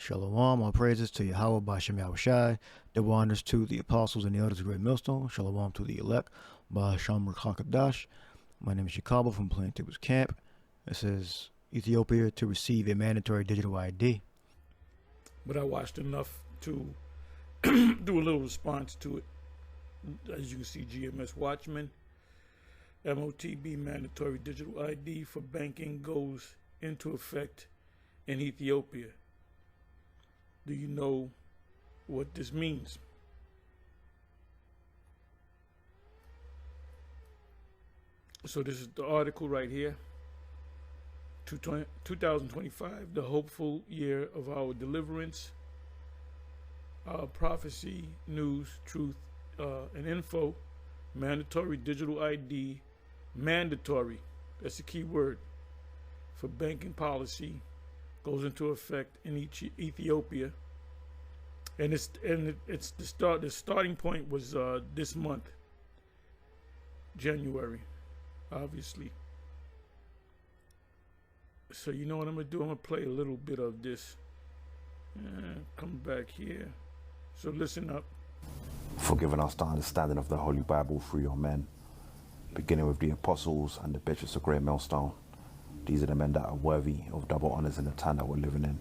Shalom, all praises to Yahweh Ba'Shem Yahushai. Double honors to the apostles and the elders of Great Millstone. Shalom to the elect. Ba'Shem Rakakadash. My name is Shikaba from Plaintables Camp. It says Ethiopia to receive a mandatory digital ID. But I watched enough to do a little response to it. As you can see, GMS Watchman, MOTB mandatory digital ID for banking goes into effect in Ethiopia. Do you know what this means? So this is the article right here. 2025, the hopeful year of our deliverance. Prophecy, news, truth, and info. Mandatory digital ID. Mandatory. That's the key word for banking policy. Goes into effect in Ethiopia, and it's the start. The starting point was this month, January, obviously. So you know what I'm gonna do? I'm gonna play a little bit of this. Come back here. So listen up. For giving us the understanding of the Holy Bible through your men, beginning with the apostles and the bishops of Great Millstone. These are the men that are worthy of double honors in the time that we're living in.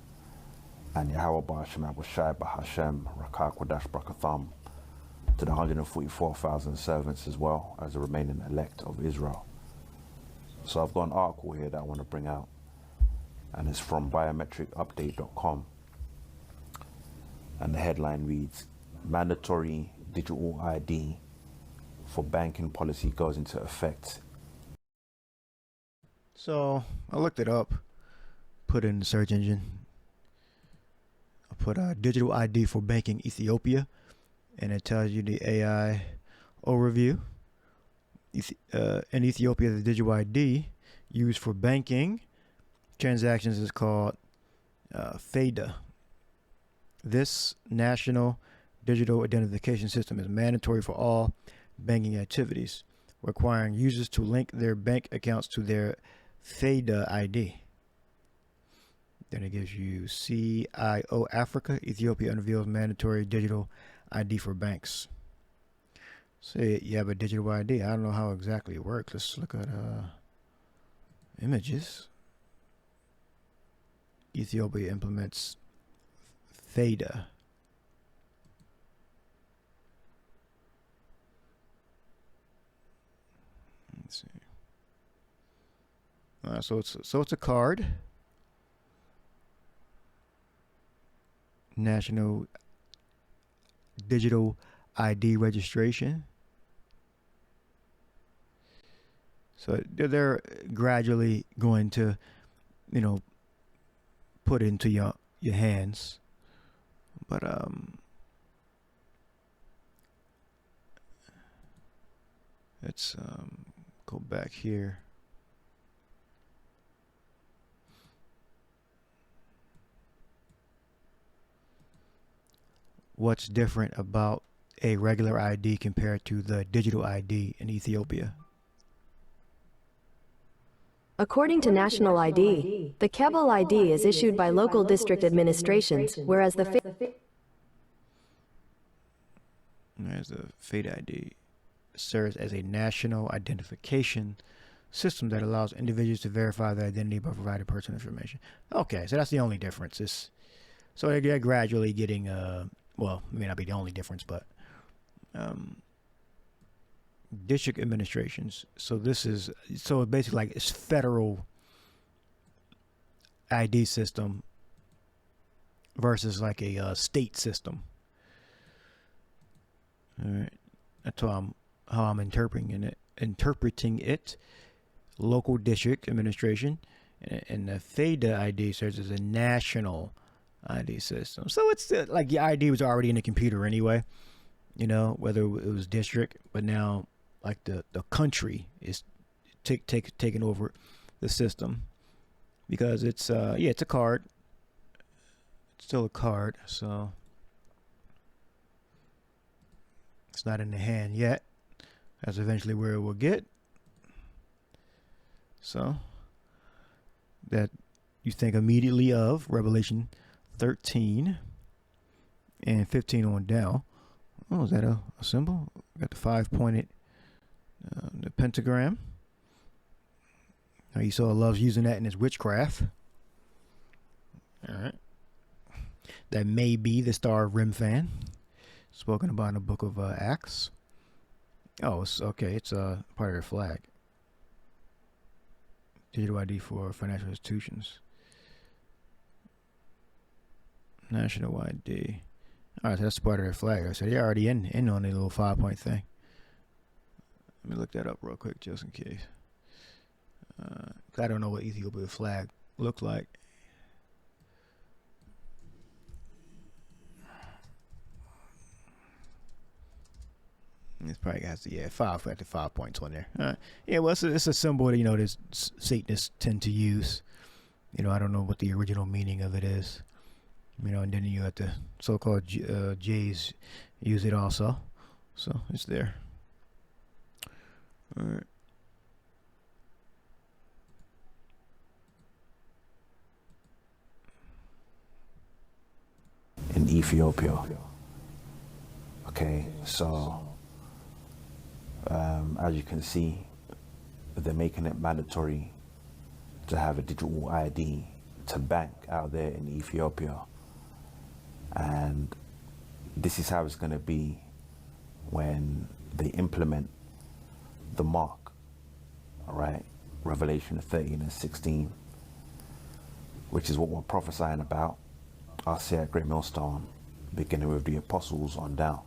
And Yahweh Ba'Shem Yahushai B'Hashem Rakak Wadash Brakatham, to the 144,000 servants as well as the remaining elect of Israel. So I've got an article here that I want to bring out, and it's from biometricupdate.com. And the headline reads, Mandatory digital ID for banking policy goes into effect. So I looked it up, put it in the search engine. I put digital ID for banking Ethiopia, and it tells you the AI overview. In Ethiopia, the digital ID used for banking transactions is called Fayda. This national digital identification system is mandatory for all banking activities, requiring users to link their bank accounts to their Fayda ID. Then it gives you CIO Africa. Ethiopia unveils mandatory digital ID for banks. Say you have a digital ID. I don't know how exactly it works. Let's look at images. Ethiopia implements Fayda. Let's see. So it's a card. National Digital ID registration. So they're gradually going to, put it into your hands. But let's go back here. What's different about a regular ID compared to the digital ID in Ethiopia? According to National ID, the Kebal ID is issued by local district administrations, whereas the Fayda ID serves as a national identification system that allows individuals to verify their identity by providing personal information. Okay, so that's the only difference. So they're gradually getting, well, it may not be the only difference, but district administrations. So basically like it's federal ID system versus like a state system. All right, that's how I'm interpreting it. Local district administration, and the Fayda ID serves as a national ID system. So it's like the ID was already in the computer anyway, whether it was district, but now like the country is taking over the system because it's it's a card. It's still a card, so it's not in the hand yet. That's eventually where it will get. So that you think immediately of Revelation 13 and 15 on down. Oh, is that a symbol? Got the 5-pointed, the pentagram. Now Esau loves using that in his witchcraft. All right. That may be the Star of Remphan, spoken about in the book of Acts. Oh, it's okay. It's part of their flag. Digital ID for financial institutions. National ID. All right, so that's part of their flag. So they're already in on the little 5-point thing. Let me look that up real quick, just in case. 'Cause I don't know what Ethiopia's flag looked like. It's probably has to, yeah, 5 points on there. Yeah, well, it's a symbol that, this Satanists tend to use. I don't know what the original meaning of it is. And then you have the so-called Jays use it also. So it's there. All right. In Ethiopia. Okay, so as you can see, they're making it mandatory to have a digital ID to bank out there in Ethiopia. And this is how it's going to be when they implement the mark, all right? Revelation 13 and 16, which is what we're prophesying about. I'll say at Great Millstone, beginning with the apostles on down.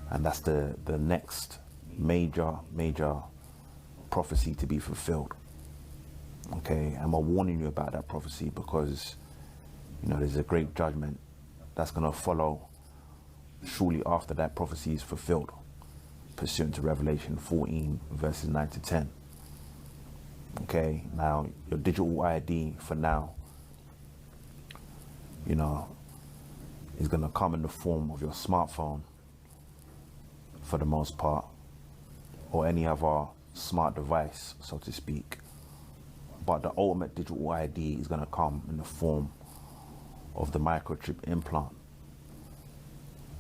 And that's the next major prophecy to be fulfilled. Okay, and I'm warning you about that prophecy because, there's a great judgment that's going to follow shortly after that prophecy is fulfilled, pursuant to Revelation 14, verses 9 to 10. Okay, now your digital ID for now, is going to come in the form of your smartphone for the most part, or any other smart device, so to speak. But the ultimate digital ID is going to come in the form of the microchip implant.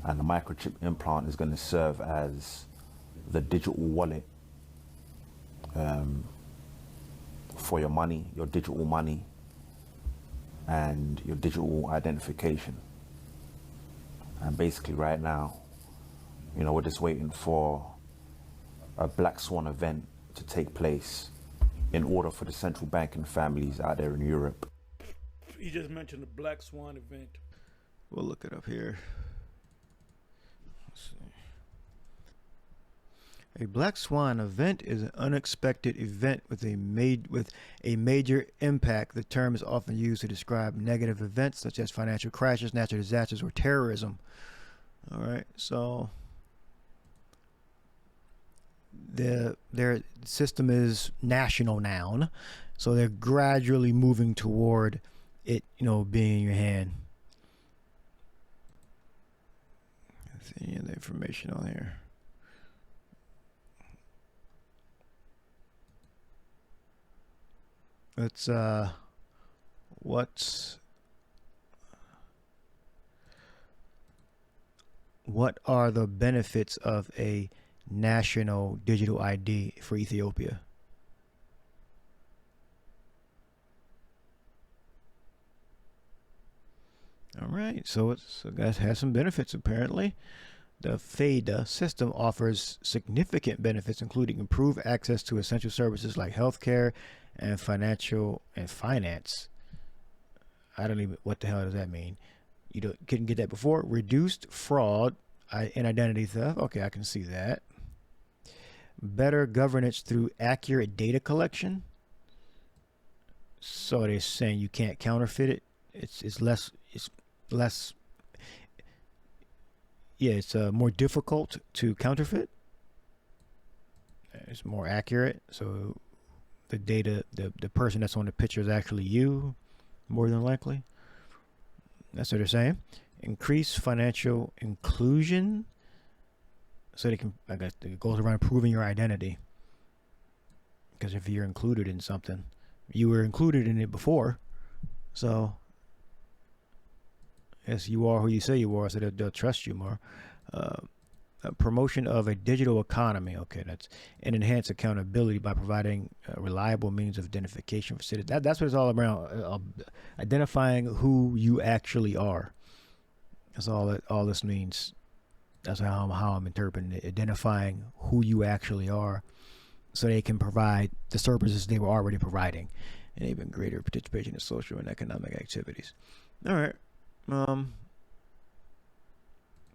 And the microchip implant is going to serve as the digital wallet for your money, your digital money, and your digital identification. And basically right now, we're just waiting for a black swan event to take place in order for the central banking families out there in Europe. You just mentioned the black swan event. We'll look it up here. Let's see. A black swan event is an unexpected event with a major impact. The term is often used to describe negative events such as financial crashes, natural disasters, or terrorism. All right, so their system is national noun, so they're gradually moving toward it, being in your hand. Let's see any of the information on here. Let's what are the benefits of a national digital ID for Ethiopia? All right, so it has some benefits apparently. The Fayda system offers significant benefits, including improved access to essential services like healthcare and finance. I don't even, what the hell does that mean? You couldn't get that before. Reduced fraud and identity theft. Okay, I can see that. Better governance through accurate data collection. So they're saying you can't counterfeit it. It's less. Yeah, it's more difficult to counterfeit. It's more accurate. So the data, the person that's on the picture is actually you, more than likely. That's what they're saying. Increase financial inclusion. So they can, I guess it goes around proving your identity. Because if you're included in something, you were included in it before. So Yes, you are who you say you are, so they'll trust you more. Promotion of a digital economy. Okay, that's and enhance accountability by providing reliable means of identification for citizens. That's what it's all about. Identifying who you actually are. That's all this means. That's how I'm interpreting it. Identifying who you actually are, so they can provide the services they were already providing, and even greater participation in social and economic activities. All right.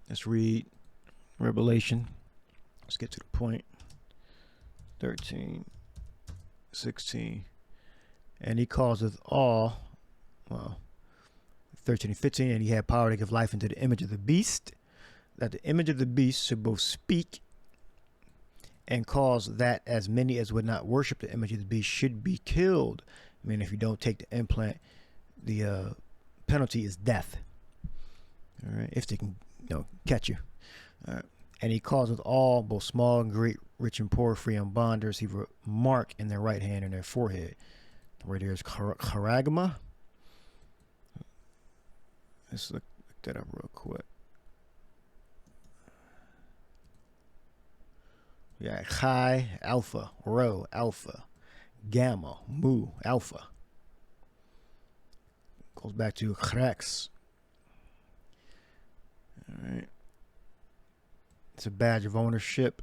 Let's read Revelation. Let's get to the point. 13, 16. And he causeth all, 13 and 15, and he had power to give life into the image of the beast, that the image of the beast should both speak and cause that as many as would not worship the image of the beast should be killed. I mean, if you don't take the implant, the penalty is death. All right, if they can, catch you. All right. And he causeth all, both small and great, rich and poor, free and bonders, he will mark in their right hand and their forehead, where there's charagma. Let's look that up real quick. Yeah, chi, alpha, rho, alpha, gamma, mu, alpha. Goes back to Chrex. All right. It's a badge of ownership.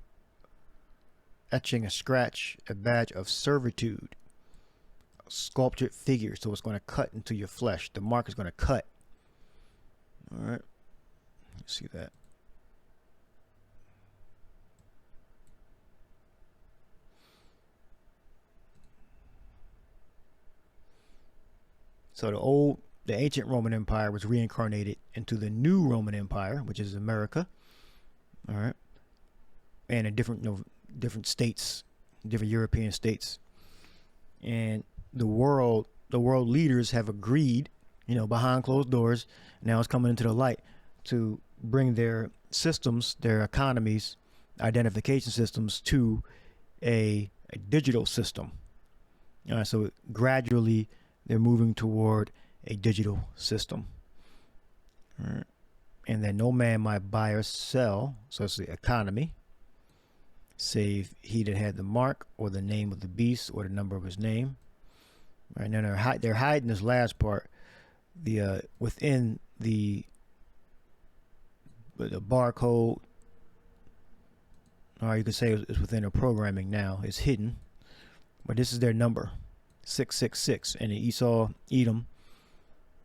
Etching a scratch, a badge of servitude. A sculptured figure, so it's going to cut into your flesh. The mark is going to cut. All right. You see that. So the ancient Roman Empire was reincarnated into the new Roman Empire, which is America. All right. And in different states, different European states. And the world leaders have agreed, behind closed doors, now it's coming into the light, to bring their systems, their economies, identification systems to a digital system. All right, so gradually they're moving toward a digital system. All right. And that no man might buy or sell, so it's the economy, save he that had the mark or the name of the beast or the number of his name. Right now they're hiding this last part, the within the barcode, or you could say it's within the programming now. It's hidden, but this is their number, 666. And in Esau, Edom,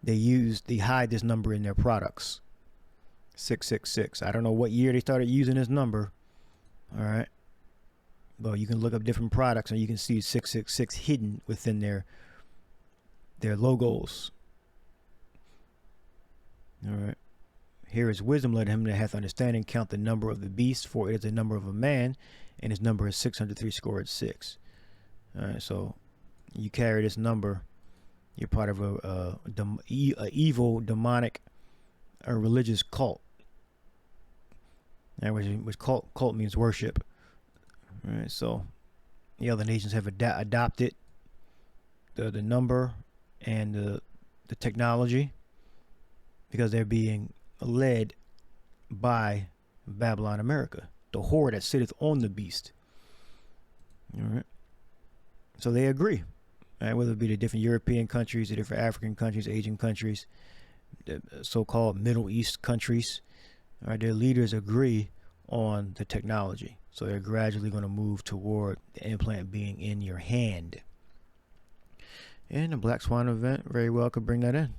they hide this number in their products. 666. I don't know what year they started using this number. All right. But you can look up different products and you can see 666 hidden within their logos. All right. Here is wisdom, let him that hath understanding count the number of the beast, for it is the number of a man, and his number is 603 All right. So you carry this number, you're part of a evil, demonic, or religious cult. Which cult means worship. All right, so the other nations have adopted the number and the technology because they're being led by Babylon America, the whore that sitteth on the beast. All right, so they agree. All right, whether it be the different European countries, the different African countries, Asian countries, the so-called Middle East countries. All right, their leaders agree on the technology. So they're gradually going to move toward the implant being in your hand. And the Black Swan event very well could bring that in.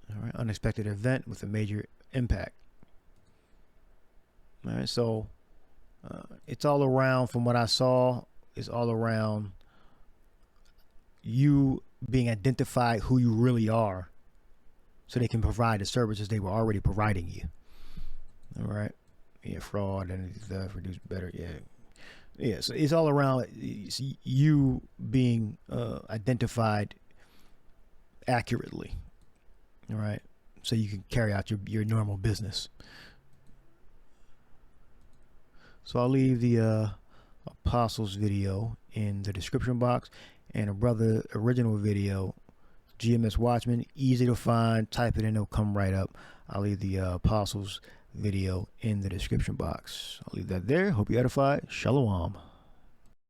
All right, unexpected event with a major impact. All right, so it's all around, from what I saw, it's all around you being identified who you really are, so they can provide the services they were already providing you. All right. Yeah, fraud and stuff, reduce better. Yeah. So it's all around you being identified accurately. All right. So you can carry out your normal business. So I'll leave the Apostles video in the description box, and a brother original video GMS Watchman, easy to find. Type it in, it'll come right up. I'll leave the Apostles video in the description box. I'll leave that there. Hope you're edified. Shalom.